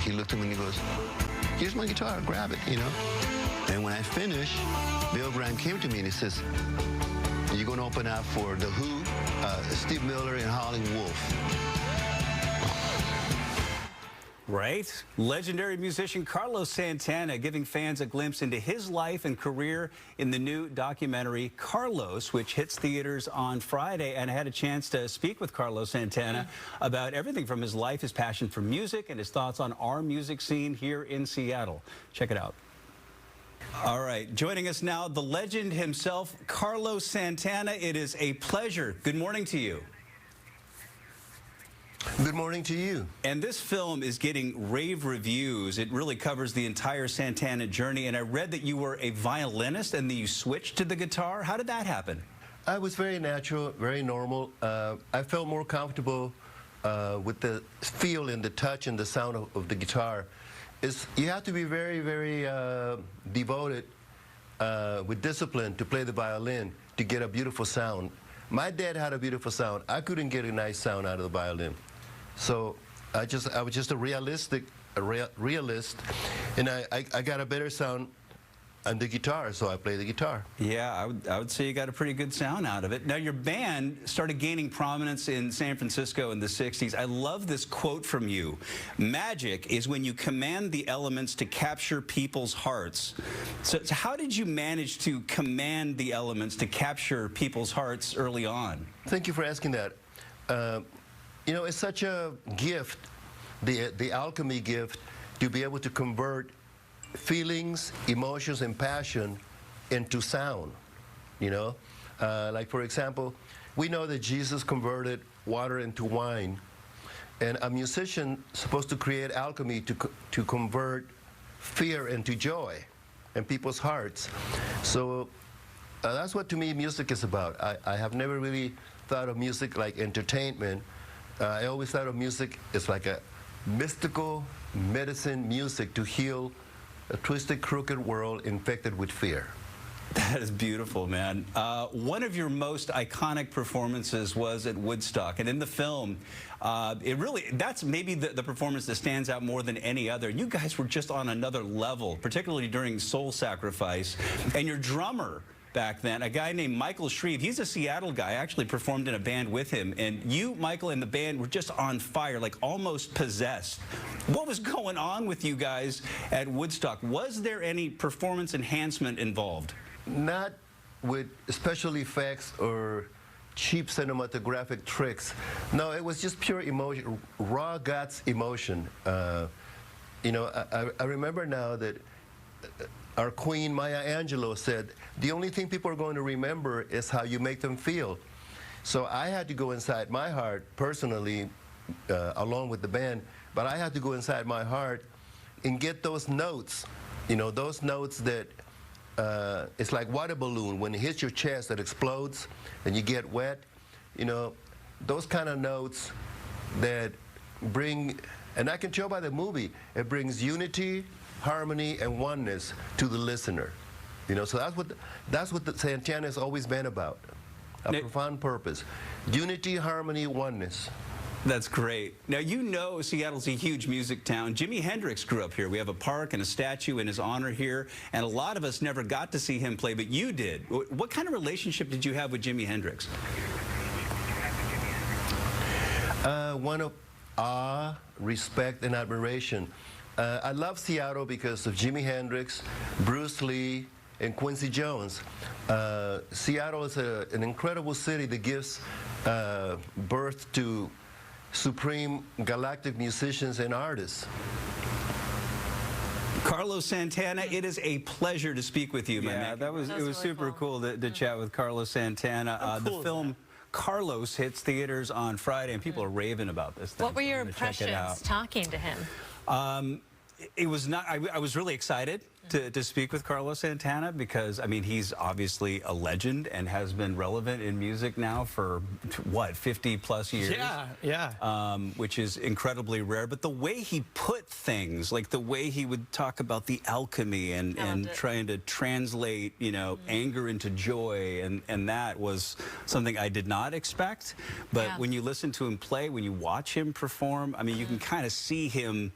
he looked at me and he goes, here's my guitar, grab it, you know. And when I finished, Bill Graham came to me and he says, you're going to open up for The Who, Steve Miller, and Howlin' Wolf. Right? Legendary musician Carlos Santana giving fans a glimpse into his life and career in the new documentary Carlos, which hits theaters on Friday. And I had a chance to speak with Carlos Santana about everything from his life, his passion for music, and his thoughts on our music scene here in Seattle. Check it out. All right, joining us now, the legend himself, Carlos Santana. It is a pleasure. Good morning to you. Good morning to you. And this film is getting rave reviews. It really covers the entire Santana journey. And I read that you were a violinist and then you switched to the guitar. How did that happen? I was very natural, very normal. I felt more comfortable with the feel and the touch and the sound of the guitar. You have to be very, very devoted with discipline to play the violin to get a beautiful sound. My dad had a beautiful sound. I couldn't get a nice sound out of the violin. So I was just a realist, and I got a better sound on the guitar, so I play the guitar. Yeah, I would say you got a pretty good sound out of it. Now, your band started gaining prominence in San Francisco in the 60s. I love this quote from you. Magic is when you command the elements to capture people's hearts. So how did you manage to command the elements to capture people's hearts early on? Thank you for asking that. You know, it's such a gift, the alchemy gift, to be able to convert feelings, emotions, and passion into sound, you know? Like, for example, we know that Jesus converted water into wine, and a musician is supposed to create alchemy to convert fear into joy in people's hearts. So that's what, to me, music is about. I have never really thought of music like entertainment. I always thought of music as like a mystical medicine music to heal a twisted, crooked world infected with fear. That is beautiful, man. One of your most iconic performances was at Woodstock, and in the film, that's maybe the performance that stands out more than any other. You guys were just on another level, particularly during Soul Sacrifice, and your drummer back then, a guy named Michael Shreve, he's a Seattle guy. I actually performed in a band with him, and you, Michael, and the band were just on fire, like almost possessed. What was going on with you guys at Woodstock? Was there any performance enhancement involved? Not with special effects or cheap cinematographic tricks. No, it was just pure emotion, raw guts emotion. You know, I remember now that our queen, Maya Angelou, said, the only thing people are going to remember is how you make them feel. So I had to go inside my heart, personally, along with the band, but I had to go inside my heart and get those notes, you know, those notes that, it's like water balloon. When it hits your chest, it explodes, and you get wet. You know, those kind of notes that bring, and I can tell by the movie, it brings unity, harmony, and oneness to the listener. You know, so that's what the Santana has always been about, a profound purpose. Unity, harmony, oneness. That's great. Now, you know Seattle's a huge music town. Jimi Hendrix grew up here. We have a park and a statue in his honor here, and a lot of us never got to see him play, but you did. What kind of relationship did you have with Jimi Hendrix? One of awe, respect, and admiration. I love Seattle because of Jimi Hendrix, Bruce Lee, and Quincy Jones. Seattle is an incredible city that gives birth to supreme galactic musicians and artists. Carlos Santana, it is a pleasure to speak with you, man. Yeah, it was really super cool to chat with Carlos Santana. Cool the film Carlos hits theaters on Friday, and people are raving about this thing. What were your impressions talking to him? It was not. I was really excited to speak with Carlos Santana because, I mean, he's obviously a legend and has been relevant in music now for, what, 50-plus years? Yeah. Which is incredibly rare. But the way he put things, like the way he would talk about the alchemy and trying to translate, you know, anger into joy, and that was something I did not expect. But when you listen to him play, when you watch him perform, I mean, you can kind of see him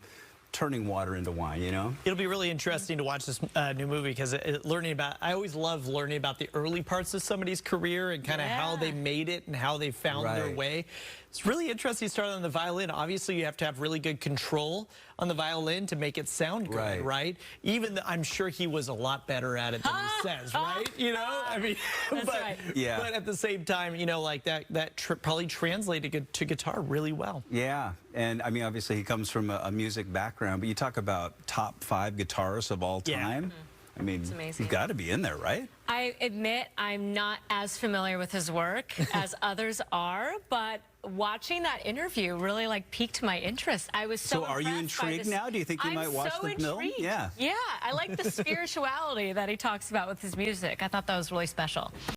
turning water into wine, you know? It'll be really interesting to watch this new movie because I always love learning about the early parts of somebody's career and kind of how they made it and how they found their way. It's really interesting starting on the violin. Obviously, you have to have really good control on the violin to make it sound good, right? Even I'm sure he was a lot better at it than he says, right? You know, I mean, but at the same time, you know, like that probably translated to guitar really well. Yeah, and I mean, obviously he comes from a music background, but you talk about top 5 guitarists of all time. I mean, you've got to be in there, right? I admit I'm not as familiar with his work as others are, but watching that interview really like piqued my interest. I was so are you intrigued now? Do you think you might watch the film? Yeah, I like the spirituality that he talks about with his music. I thought that was really special.